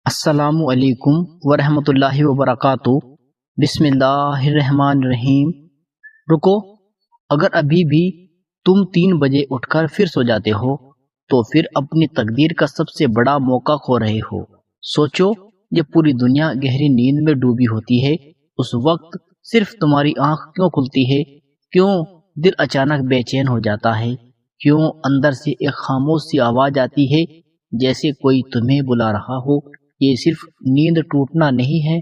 السلام علیکم ورحمۃ اللہ وبرکاتہ۔ بسم اللہ الرحمن الرحیم۔ رکو، اگر ابھی بھی تم 3 بجے اٹھ کر پھر سو جاتے ہو تو پھر اپنی تقدیر کا سب سے بڑا موقع کھو رہے ہو۔ سوچو، جب پوری دنیا گہری نیند میں ڈوبی ہوتی ہے اس وقت صرف تمہاری آنکھ کیوں کھلتی ہے؟ کیوں دل اچانک بے چین ہو جاتا ہے؟ کیوں اندر سے ایک خاموش سی آواز آتی ہے جیسے کوئی تمہیں بلا رہا ہو؟ یہ صرف نیند ٹوٹنا نہیں ہے،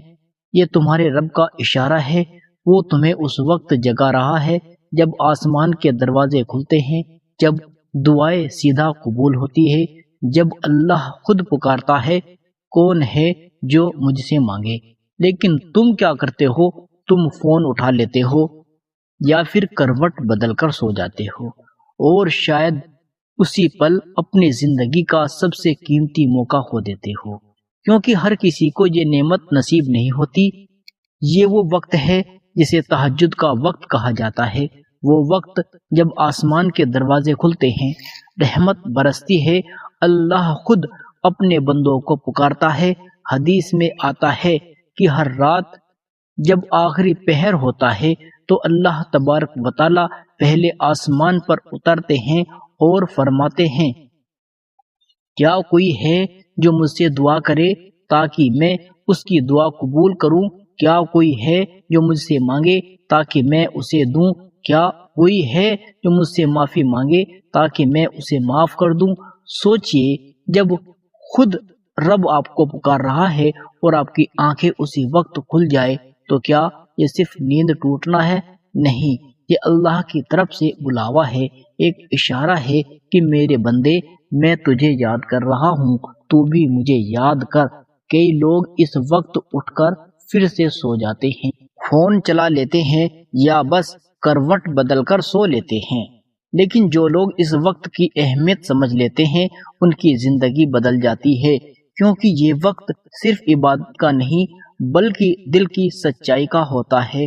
یہ تمہارے رب کا اشارہ ہے۔ وہ تمہیں اس وقت جگا رہا ہے جب آسمان کے دروازے کھلتے ہیں، جب دعائیں سیدھا قبول ہوتی ہے، جب اللہ خود پکارتا ہے، کون ہے جو مجھ سے مانگے؟ لیکن تم کیا کرتے ہو؟ تم فون اٹھا لیتے ہو یا پھر کروٹ بدل کر سو جاتے ہو، اور شاید اسی پل اپنی زندگی کا سب سے قیمتی موقع کھو دیتے ہو، کیونکہ ہر کسی کو یہ نعمت نصیب نہیں ہوتی۔ یہ وہ وقت ہے جسے تہجد کا وقت کہا جاتا ہے، وہ وقت جب آسمان کے دروازے کھلتے ہیں، رحمت برستی ہے، اللہ خود اپنے بندوں کو پکارتا ہے۔ حدیث میں آتا ہے کہ ہر رات جب آخری پہر ہوتا ہے تو اللہ تبارک و تعالی پہلے آسمان پر اترتے ہیں اور فرماتے ہیں، کیا کوئی ہے جو مجھ سے دعا کرے تاکہ میں اس کی دعا قبول کروں؟ کیا کوئی ہے جو مجھ سے مانگے تاکہ میں اسے دوں؟ کیا کوئی ہے جو مجھ سے معافی مانگے تاکہ میں اسے معاف کر دوں؟ سوچئے، جب خود رب آپ کو پکار رہا ہے اور آپ کی آنکھیں اسی وقت کھل جائے تو کیا یہ صرف نیند ٹوٹنا ہے؟ نہیں، یہ اللہ کی طرف سے بلاوا ہے، ایک اشارہ ہے کہ میرے بندے، میں تجھے یاد کر رہا ہوں، تو بھی مجھے یاد کر۔ کئی لوگ اس وقت اٹھ کر پھر سے سو جاتے ہیں، فون چلا لیتے ہیں یا بس کروٹ بدل کر سو لیتے ہیں، لیکن جو لوگ اس وقت کی اہمیت سمجھ لیتے ہیں ان کی زندگی بدل جاتی ہے، کیونکہ یہ وقت صرف عبادت کا نہیں بلکہ دل کی سچائی کا ہوتا ہے۔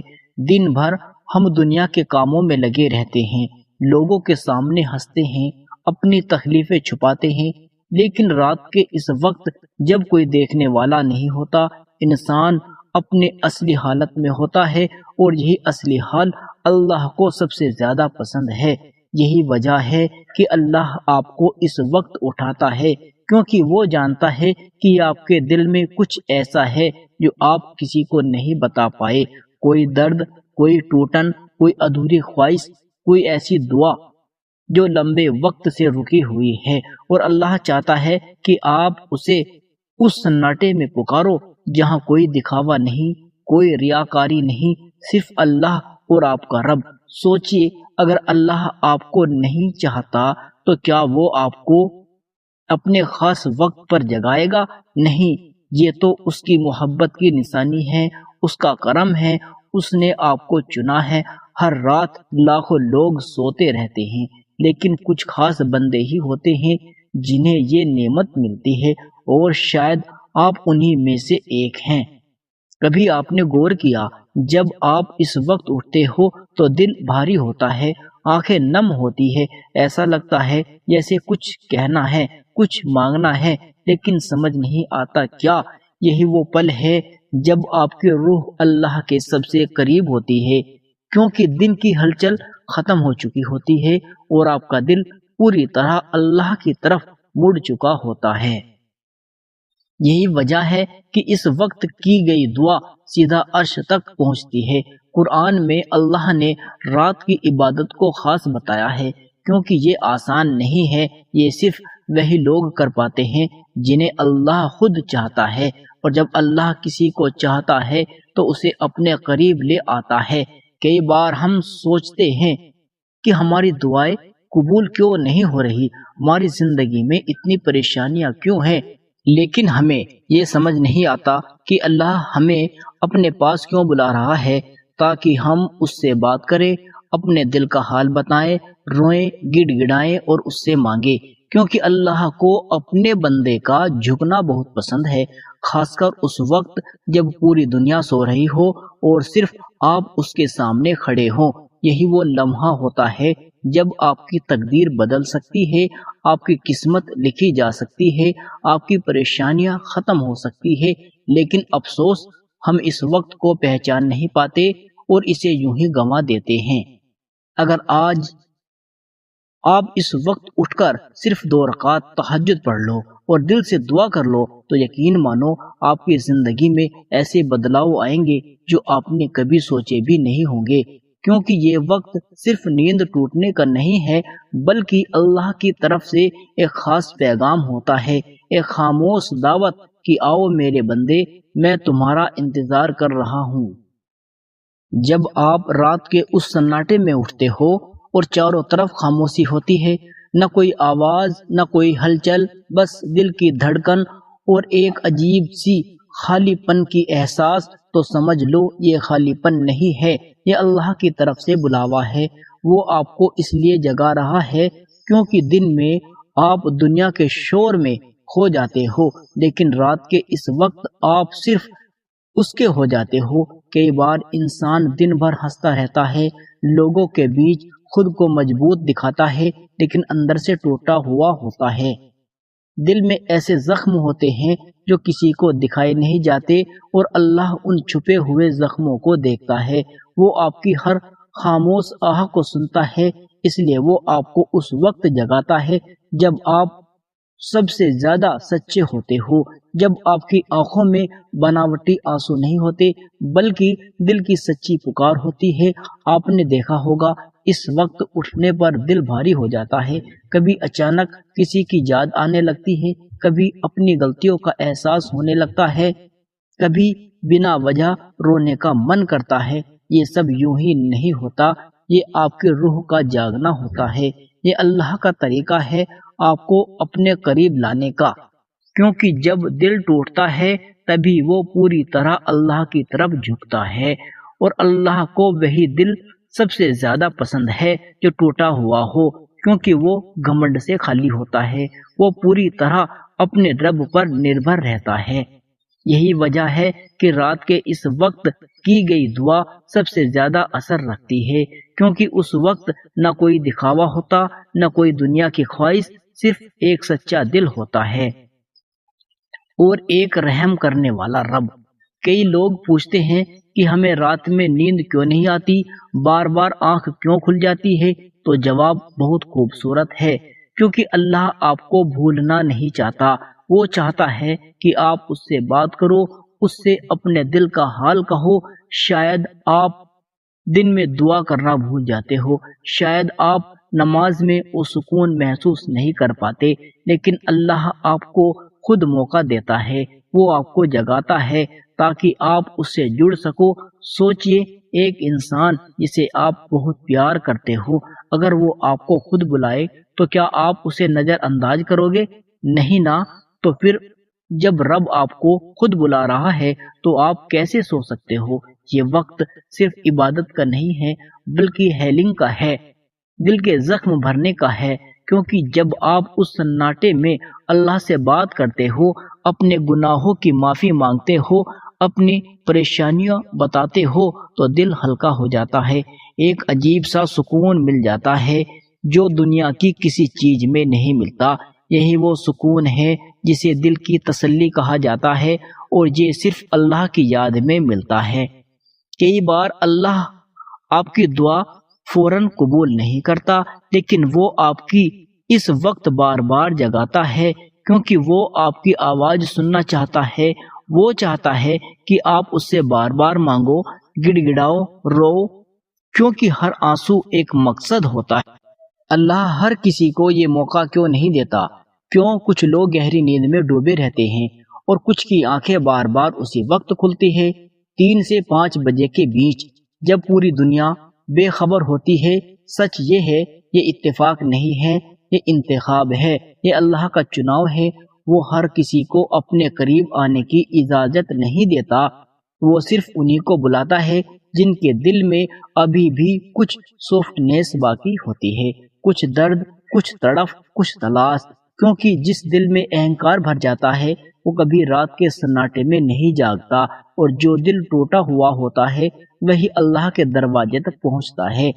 دن بھر ہم دنیا کے کاموں میں لگے رہتے ہیں، لوگوں کے سامنے ہنستے ہیں، اپنی تکلیفیں چھپاتے ہیں، لیکن رات کے اس وقت جب کوئی دیکھنے والا نہیں ہوتا، انسان اپنے اصلی حالت میں ہوتا ہے، اور یہی اصلی حال اللہ کو سب سے زیادہ پسند ہے۔ یہی وجہ ہے کہ اللہ آپ کو اس وقت اٹھاتا ہے، کیونکہ وہ جانتا ہے کہ آپ کے دل میں کچھ ایسا ہے جو آپ کسی کو نہیں بتا پائے، کوئی درد، کوئی ٹوٹن، کوئی ادھوری خواہش، کوئی ایسی دعا جو لمبے وقت سے رکی ہوئی ہے، اور اللہ چاہتا ہے کہ آپ اسے اس سناٹے میں پکارو جہاں کوئی دکھاوا نہیں، کوئی ریاکاری نہیں، صرف اللہ اور آپ کا رب۔ سوچئے، اگر اللہ آپ کو نہیں چاہتا تو کیا وہ آپ کو اپنے خاص وقت پر جگائے گا؟ نہیں، یہ تو اس کی محبت کی نشانی ہے، اس کا کرم ہے، اس نے آپ کو چنا ہے۔ ہر رات لاکھوں لوگ سوتے رہتے ہیں، لیکن کچھ خاص بندے ہی ہوتے ہیں جنہیں یہ نعمت ملتی ہے، اور شاید آپ انہی میں سے ایک ہیں۔ کبھی آپ نے غور کیا، جب آپ اس وقت اٹھتے ہو تو دل بھاری ہوتا ہے، آنکھیں نم ہوتی ہے، ایسا لگتا ہے جیسے کچھ کہنا ہے، کچھ مانگنا ہے، لیکن سمجھ نہیں آتا کیا؟ یہی وہ پل ہے جب آپ کی روح اللہ کے سب سے قریب ہوتی ہے، کیونکہ دن کی ہلچل ختم ہو چکی ہوتی ہے اور آپ کا دل پوری طرح اللہ کی طرف مڑ چکا ہوتا ہے۔ یہی وجہ ہے کہ اس وقت کی گئی دعا سیدھا عرش تک پہنچتی ہے۔ قرآن میں اللہ نے رات کی عبادت کو خاص بتایا ہے، کیونکہ یہ آسان نہیں ہے، یہ صرف وہی لوگ کر پاتے ہیں جنہیں اللہ خود چاہتا ہے، اور جب اللہ کسی کو چاہتا ہے تو اسے اپنے قریب لے آتا ہے۔ کئی بار ہم سوچتے ہیں کہ ہماری دعائیں قبول کیوں نہیں ہو رہی، ہماری زندگی میں اتنی پریشانیاں کیوں ہیں، لیکن ہمیں یہ سمجھ نہیں آتا کہ اللہ ہمیں اپنے پاس کیوں بلا رہا ہے، تاکہ ہم اس سے بات کریں، اپنے دل کا حال بتائیں، روئیں، گڑ گڑائیں اور اس سے مانگیں، کیونکہ اللہ کو اپنے بندے کا جھکنا بہت پسند ہے، خاص کر اس وقت جب پوری دنیا سو رہی ہو اور صرف آپ اس کے سامنے کھڑے ہوں۔ یہی وہ لمحہ ہوتا ہے جب آپ کی تقدیر بدل سکتی ہے، آپ کی قسمت لکھی جا سکتی ہے، آپ کی پریشانیاں ختم ہو سکتی ہے، لیکن افسوس ہم اس وقت کو پہچان نہیں پاتے اور اسے یوں ہی گنوا دیتے ہیں۔ اگر آج آپ اس وقت اٹھ کر صرف 2 رکعت تہجد پڑھ لو اور دل سے دعا کر لو تو یقین مانو آپ کی زندگی میں ایسے بدلاؤ آئیں گے جو آپ نے کبھی سوچے بھی نہیں ہوں گے، کیونکہ یہ وقت صرف نیند ٹوٹنے کا نہیں ہے بلکہ اللہ کی طرف سے ایک خاص پیغام ہوتا ہے، ایک خاموش دعوت کہ آؤ میرے بندے، میں تمہارا انتظار کر رہا ہوں۔ جب آپ رات کے اس سناٹے میں اٹھتے ہو اور چاروں طرف خاموشی ہوتی ہے، نہ کوئی آواز، نہ کوئی ہلچل، بس دل کی دھڑکن اور ایک عجیب سی خالی پن کی احساس، تو سمجھ لو یہ خالی پن نہیں ہے، یہ اللہ کی طرف سے بلاوا ہے۔ وہ آپ کو اس لیے جگا رہا ہے کیونکہ دن میں آپ دنیا کے شور میں کھو جاتے ہو، لیکن رات کے اس وقت آپ صرف اس کے ہو جاتے ہو۔ کئی بار انسان دن بھر ہنستا رہتا ہے، لوگوں کے بیچ خود کو مضبوط دکھاتا ہے، لیکن اندر سے ٹوٹا ہوا ہوتا ہے۔ دل میں ایسے زخم ہوتے ہیں جو کسی کو دکھائے نہیں جاتے، اور اللہ ان چھپے ہوئے زخموں کو دیکھتا ہے۔ وہ آپ کی ہر خاموش آہ کو سنتا ہے، اس لیے وہ آپ کو اس وقت جگاتا ہے جب آپ سب سے زیادہ سچے ہوتے ہو، جب آپ کی آنکھوں میں بناوٹی آنسو نہیں ہوتے بلکہ دل کی سچی پکار ہوتی ہے۔ آپ نے دیکھا ہوگا اس وقت اٹھنے پر دل بھاری ہو جاتا ہے، کبھی اچانک کسی کی یاد آنے لگتی ہے، کبھی اپنی غلطیوں کا احساس ہونے لگتا ہے، کبھی بنا وجہ رونے کا من کرتا ہے۔ یہ سب یوں ہی نہیں ہوتا، یہ آپ کی روح کا جاگنا ہوتا ہے، یہ اللہ کا طریقہ ہے آپ کو اپنے قریب لانے کا، کیونکہ جب دل ٹوٹتا ہے تبھی وہ پوری طرح اللہ کی طرف جھکتا ہے، اور اللہ کو وہی دل سب سے زیادہ پسند ہے جو ٹوٹا ہوا ہو، کیونکہ وہ گھمنڈ سے خالی ہوتا ہے، وہ پوری طرح اپنے رب پر نربھر رہتا ہے۔ یہی وجہ ہے کہ رات کے اس وقت کی گئی دعا سب سے زیادہ اثر رکھتی ہے، کیونکہ اس وقت نہ کوئی دکھاوا ہوتا، نہ کوئی دنیا کی خواہش، صرف ایک سچا دل ہوتا ہے اور ایک رحم کرنے والا رب۔ کئی لوگ پوچھتے ہیں کہ ہمیں رات میں نیند کیوں نہیں آتی، بار بار آنکھ کیوں کھل جاتی ہے؟ تو جواب بہت خوبصورت ہے، کیونکہ اللہ آپ کو بھولنا نہیں چاہتا۔ وہ چاہتا ہے کہ آپ اس سے بات کرو، اس سے اپنے دل کا حال کہو۔ شاید آپ دن میں دعا کرنا بھول جاتے ہو، شاید آپ نماز میں وہ سکون محسوس نہیں کر پاتے، لیکن اللہ آپ کو خود موقع دیتا ہے، وہ آپ کو جگاتا ہے تاکہ آپ اس سے جڑ سکو۔ سوچئے، ایک انسان جسے آپ بہت پیار کرتے ہو، اگر وہ آپ کو خود بلائے تو کیا آپ اسے نظر انداز کرو گے؟ نہیں نا۔ تو پھر جب رب آپ کو خود بلا رہا ہے تو آپ کیسے سو سکتے ہو؟ یہ وقت صرف عبادت کا نہیں ہے بلکہ ہیلنگ کا ہے، دل کے زخم بھرنے کا ہے، کیونکہ جب آپ اس سناٹے میں اللہ سے بات کرتے ہو، اپنے گناہوں کی معافی مانگتے ہو، اپنی پریشانیاں بتاتے ہو تو دل ہلکا ہو جاتا ہے، ایک عجیب سا سکون مل جاتا ہے جو دنیا کی کسی چیز میں نہیں ملتا۔ یہی وہ سکون ہے جسے دل کی تسلی کہا جاتا ہے، اور یہ صرف اللہ کی یاد میں ملتا ہے۔ کئی بار اللہ آپ کی دعا فوراً قبول نہیں کرتا، لیکن وہ آپ کی اس وقت بار بار جگاتا ہے، کیونکہ وہ آپ کی آواز سننا چاہتا ہے۔ وہ چاہتا ہے کہ آپ اس سے بار بار مانگو، گڑ گڑاؤ، رو، کیونکہ ہر آنسو ایک مقصد ہوتا ہے۔ اللہ ہر کسی کو یہ موقع کیوں نہیں دیتا؟ کیوں کچھ لوگ گہری نیند میں ڈوبے رہتے ہیں اور کچھ کی آنکھیں بار بار اسی وقت کھلتی ہے، 3 سے 5 بجے کے بیچ، جب پوری دنیا بے خبر ہوتی ہے؟ سچ یہ ہے، یہ اتفاق نہیں ہے، یہ انتخاب ہے، یہ اللہ کا چناؤ ہے۔ وہ ہر کسی کو اپنے قریب آنے کی اجازت نہیں دیتا، وہ صرف انہی کو بلاتا ہے جن کے دل میں ابھی بھی کچھ سافٹنیس باقی ہوتی ہے، کچھ درد، کچھ تڑف، کچھ تلاش، کیونکہ جس دل میں اہنکار بھر جاتا ہے وہ کبھی رات کے سناٹے میں نہیں جاگتا، اور جو دل ٹوٹا ہوا ہوتا ہے وہی اللہ کے دروازے تک پہنچتا ہے۔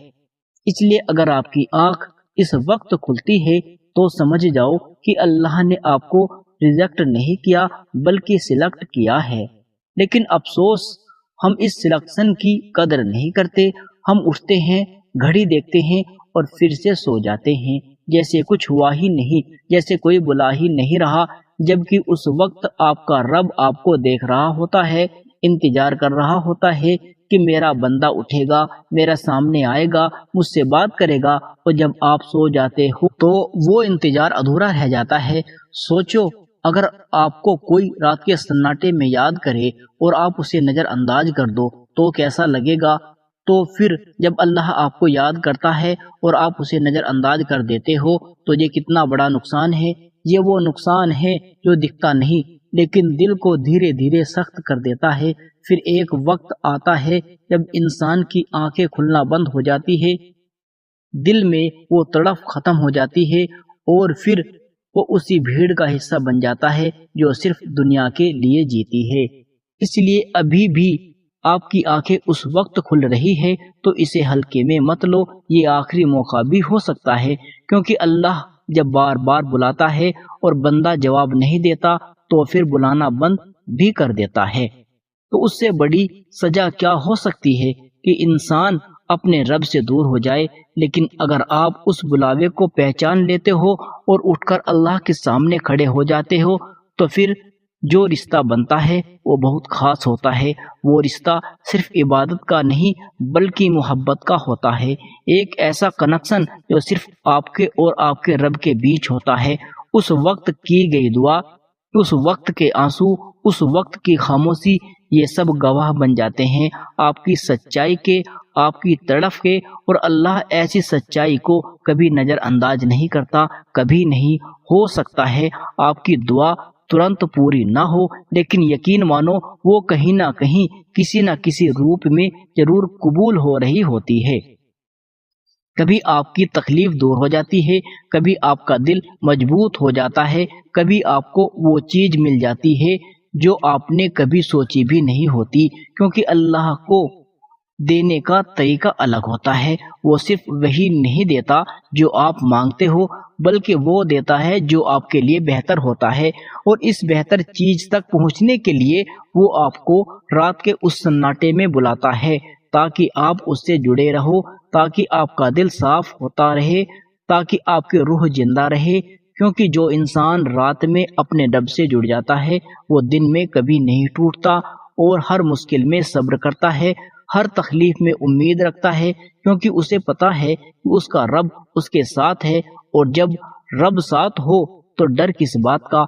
اس لیے اگر آپ کی آنکھ اس وقت کھلتی ہے تو سمجھ جاؤ کہ اللہ نے آپ کو ریجیکٹ نہیں کیا بلکہ سلیکٹ کیا ہے۔ لیکن افسوس ہم اس سلیکشن کی قدر نہیں کرتے۔ ہم اٹھتے ہیں، گھڑی دیکھتے ہیں اور پھر سے سو جاتے ہیں جیسے کچھ ہوا ہی نہیں، جیسے کوئی بلا ہی نہیں رہا، جبکہ اس وقت آپ کا رب آپ کو دیکھ رہا ہوتا ہے، انتظار کر رہا ہوتا ہے کہ میرا بندہ اٹھے گا، میرا سامنے آئے گا، مجھ سے بات کرے گا۔ اور جب آپ سو جاتے ہو تو وہ انتظار ادھورا رہ جاتا ہے۔ سوچو اگر آپ کو کوئی رات کے سناٹے میں یاد کرے اور آپ اسے نظر انداز کر دو تو کیسا لگے گا؟ تو پھر جب اللہ آپ کو یاد کرتا ہے اور آپ اسے نظر انداز کر دیتے ہو تو یہ کتنا بڑا نقصان ہے۔ یہ وہ نقصان ہے جو دکھتا نہیں لیکن دل کو دھیرے دھیرے سخت کر دیتا ہے۔ پھر ایک وقت آتا ہے جب انسان کی آنکھیں کھلنا بند ہو جاتی ہے، دل میں وہ تڑپ ختم ہو جاتی ہے اور پھر وہ اسی بھیڑ کا حصہ بن جاتا ہے جو صرف دنیا کے لیے جیتی ہے۔ اس لیے ابھی بھی آپ کی آنکھیں اس وقت کھل رہی ہے تو اسے ہلکے میں مت لو، یہ آخری موقع بھی ہو سکتا ہے، کیونکہ اللہ جب بار بار بلاتا ہے اور بندہ جواب نہیں دیتا تو پھر بلانا بند بھی کر دیتا ہے۔ تو اس سے بڑی سزا کیا ہو سکتی ہے کہ انسان اپنے رب سے دور ہو جائے۔ لیکن اگر آپ اس بلاوے کو پہچان لیتے ہو اور اٹھ کر اللہ کے سامنے کھڑے ہو جاتے ہو تو پھر جو رشتہ بنتا ہے وہ بہت خاص ہوتا ہے۔ وہ رشتہ صرف عبادت کا نہیں بلکہ محبت کا ہوتا ہے، ایک ایسا کنیکشن جو صرف آپ کے اور آپ کے رب کے بیچ ہوتا ہے۔ اس وقت کی گئی دعا، اس وقت کے آنسو، اس وقت کی خاموشی، یہ سب گواہ بن جاتے ہیں آپ کی سچائی کے، آپ کی تڑپ کے، اور اللہ ایسی سچائی کو کبھی نظر انداز نہیں کرتا۔ کبھی نہیں ہو سکتا ہے آپ کی دعا ترنت پوری نہ ہو، لیکن یقین مانو وہ کہیں نہ کہیں کسی نہ کسی روپ میں ضرور قبول ہو رہی ہوتی ہے۔ کبھی آپ کی تکلیف دور ہو جاتی ہے، کبھی آپ کا دل مضبوط ہو جاتا ہے، کبھی آپ کو وہ چیز مل جاتی ہے جو آپ نے کبھی سوچی بھی نہیں ہوتی، کیونکہ اللہ کو دینے کا طریقہ الگ ہوتا ہے۔ وہ صرف وہی نہیں دیتا جو آپ مانگتے ہو بلکہ وہ دیتا ہے جو آپ کے لیے بہتر ہوتا ہے، اور اس بہتر چیز تک پہنچنے کے لیے وہ آپ کو رات کے اس سناٹے میں بلاتا ہے تاکہ آپ اس سے جڑے رہو، تاکہ آپ کا دل صاف ہوتا رہے، تاکہ آپ کی روح زندہ رہے، کیونکہ جو انسان رات میں اپنے رب سے جڑ جاتا ہے وہ دن میں کبھی نہیں ٹوٹتا اور ہر مشکل میں صبر کرتا ہے، ہر تکلیف میں امید رکھتا ہے، کیونکہ اسے پتا ہے کہ اس کا رب اس کے ساتھ ہے، اور جب رب ساتھ ہو تو ڈر کس بات کا۔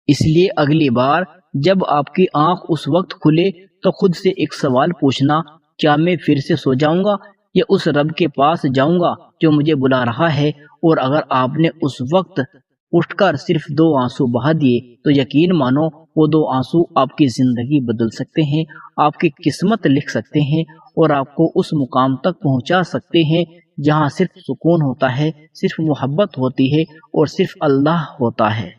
اس لیے اگلی بار جب آپ کی آنکھ اس وقت کھلے تو خود سے ایک سوال پوچھنا، کیا میں پھر سے سو جاؤں گا یا اس رب کے پاس جاؤں گا جو مجھے بلا رہا ہے؟ اور اگر آپ نے اس وقت اٹھ کر صرف 2 آنسو بہا دیے تو یقین مانو وہ 2 آنسو آپ کی زندگی بدل سکتے ہیں، آپ کی قسمت لکھ سکتے ہیں، اور آپ کو اس مقام تک پہنچا سکتے ہیں جہاں صرف سکون ہوتا ہے، صرف محبت ہوتی ہے اور صرف اللہ ہوتا ہے۔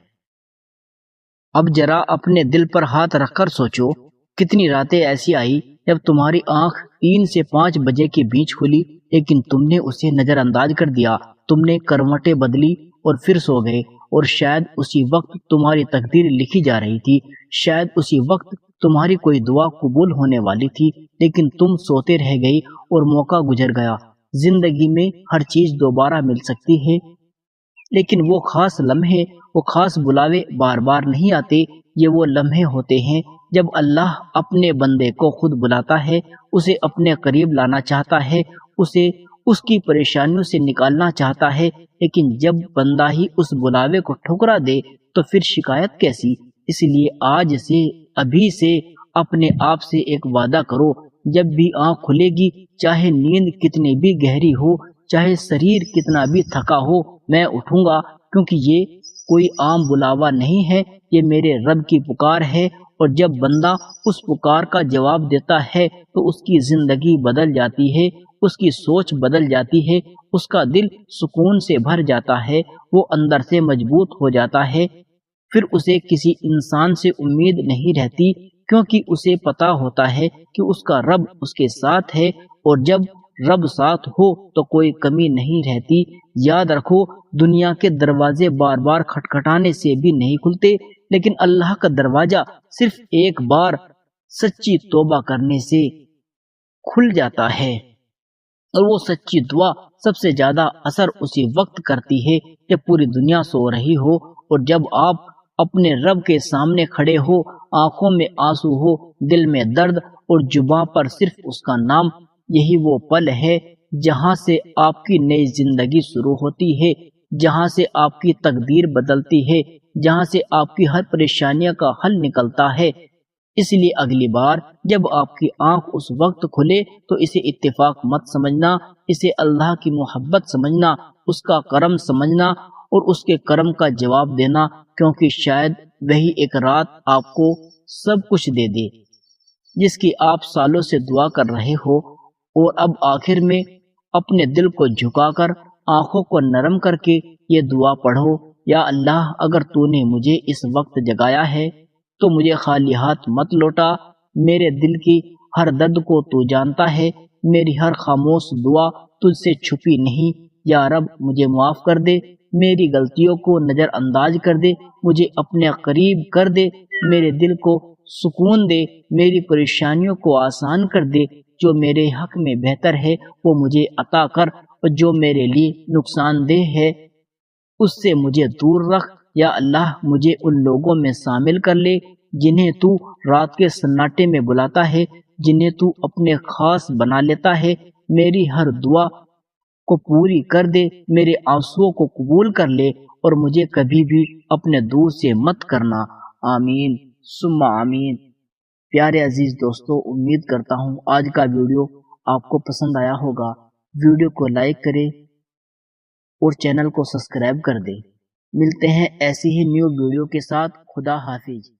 اب ذرا اپنے دل پر ہاتھ رکھ کر سوچو، کتنی راتیں ایسی آئی جب تمہاری آنکھ 3 سے 5 بجے کے بیچ کھلی لیکن تم نے اسے نظر انداز کر دیا، تم نے کروٹیں بدلی اور پھر سو گئے، اور شاید اسی وقت تمہاری تقدیر لکھی جا رہی تھی، شاید اسی وقت تمہاری کوئی دعا قبول ہونے والی تھی، لیکن تم سوتے رہ گئی اور موقع گزر گیا۔ زندگی میں ہر چیز دوبارہ مل سکتی ہے لیکن وہ خاص لمحے، وہ خاص بلاوے بار بار نہیں آتے۔ یہ وہ لمحے ہوتے ہیں جب اللہ اپنے بندے کو خود بلاتا ہے، اسے اپنے قریب لانا چاہتا ہے، اسے اس کی پریشانیوں سے نکالنا چاہتا ہے، لیکن جب بندہ ہی اس بلاوے کو ٹھکرا دے تو پھر شکایت کیسی؟ اس لیے آج سے، ابھی سے اپنے آپ سے ایک وعدہ کرو، جب بھی آنکھ کھلے گی، چاہے نیند کتنی بھی گہری ہو، چاہے شریر کتنا بھی تھکا ہو، میں اٹھوں گا، کیونکہ یہ کوئی عام بلاوا نہیں ہے، یہ میرے رب کی پکار ہے۔ اور جب بندہ اس پکار کا جواب دیتا ہے تو اس کی زندگی بدل جاتی ہے، اس کی سوچ بدل جاتی ہے، اس کا دل سکون سے بھر جاتا ہے، وہ اندر سے مضبوط ہو جاتا ہے۔ پھر اسے کسی انسان سے امید نہیں رہتی، کیونکہ اسے پتا ہوتا ہے کہ اس کا رب اس کے ساتھ ہے، اور جب رب ساتھ ہو تو کوئی کمی نہیں رہتی۔ یاد رکھو دنیا کے دروازے بار بار کھٹکھٹانے سے بھی نہیں کھلتے، لیکن اللہ کا دروازہ صرف ایک بار سچی توبہ کرنے سے کھل جاتا ہے، اور وہ سچی دعا سب سے زیادہ اثر اسی وقت کرتی ہے جب پوری دنیا سو رہی ہو، اور جب آپ اپنے رب کے سامنے کھڑے ہو، آنکھوں میں آنسو ہو، دل میں درد اور زباں پر صرف اس کا نام۔ یہی وہ پل ہے جہاں سے آپ کی نئی زندگی شروع ہوتی ہے، جہاں سے آپ کی تقدیر بدلتی ہے، جہاں سے آپ کی ہر پریشانیوں کا حل نکلتا ہے۔ اس لیے اگلی بار جب آپ کی آنکھ اس وقت کھلے تو اسے اتفاق مت سمجھنا، اسے اللہ کی محبت سمجھنا، اس کا کرم سمجھنا اور اس کے کرم کا جواب دینا، کیونکہ شاید وہی ایک رات آپ کو سب کچھ دے دے جس کی آپ سالوں سے دعا کر رہے ہو۔ اور اب آخر میں اپنے دل کو جھکا کر، آنکھوں کو نرم کر کے یہ دعا پڑھو، یا اللہ اگر تو نے مجھے اس وقت جگایا ہے تو مجھے خالی ہاتھ مت لوٹا۔ میرے دل کی ہر درد کو تو جانتا ہے، میری ہر خاموش دعا تجھ سے چھپی نہیں۔ یا رب مجھے معاف کر دے، میری غلطیوں کو نظر انداز کر دے، مجھے اپنے قریب کر دے، میرے دل کو سکون دے، میری پریشانیوں کو آسان کر دے۔ جو میرے حق میں بہتر ہے وہ مجھے عطا کر، اور جو میرے لیے نقصان دہ ہے اس سے مجھے دور رکھ۔ یا اللہ مجھے ان لوگوں میں شامل کر لے جنہیں تو رات کے سناٹے میں بلاتا ہے، جنہیں تو اپنے خاص بنا لیتا ہے۔ میری ہر دعا کو پوری کر دے، میرے آنسوؤں کو قبول کر لے، اور مجھے کبھی بھی اپنے دور سے مت کرنا۔ آمین ثم آمین۔ پیارے عزیز دوستو، امید کرتا ہوں آج کا ویڈیو آپ کو پسند آیا ہوگا۔ ویڈیو کو لائک کریں اور چینل کو سبسکرائب کر دیں۔ ملتے ہیں ایسی ہی نیو ویڈیو کے ساتھ۔ خدا حافظ۔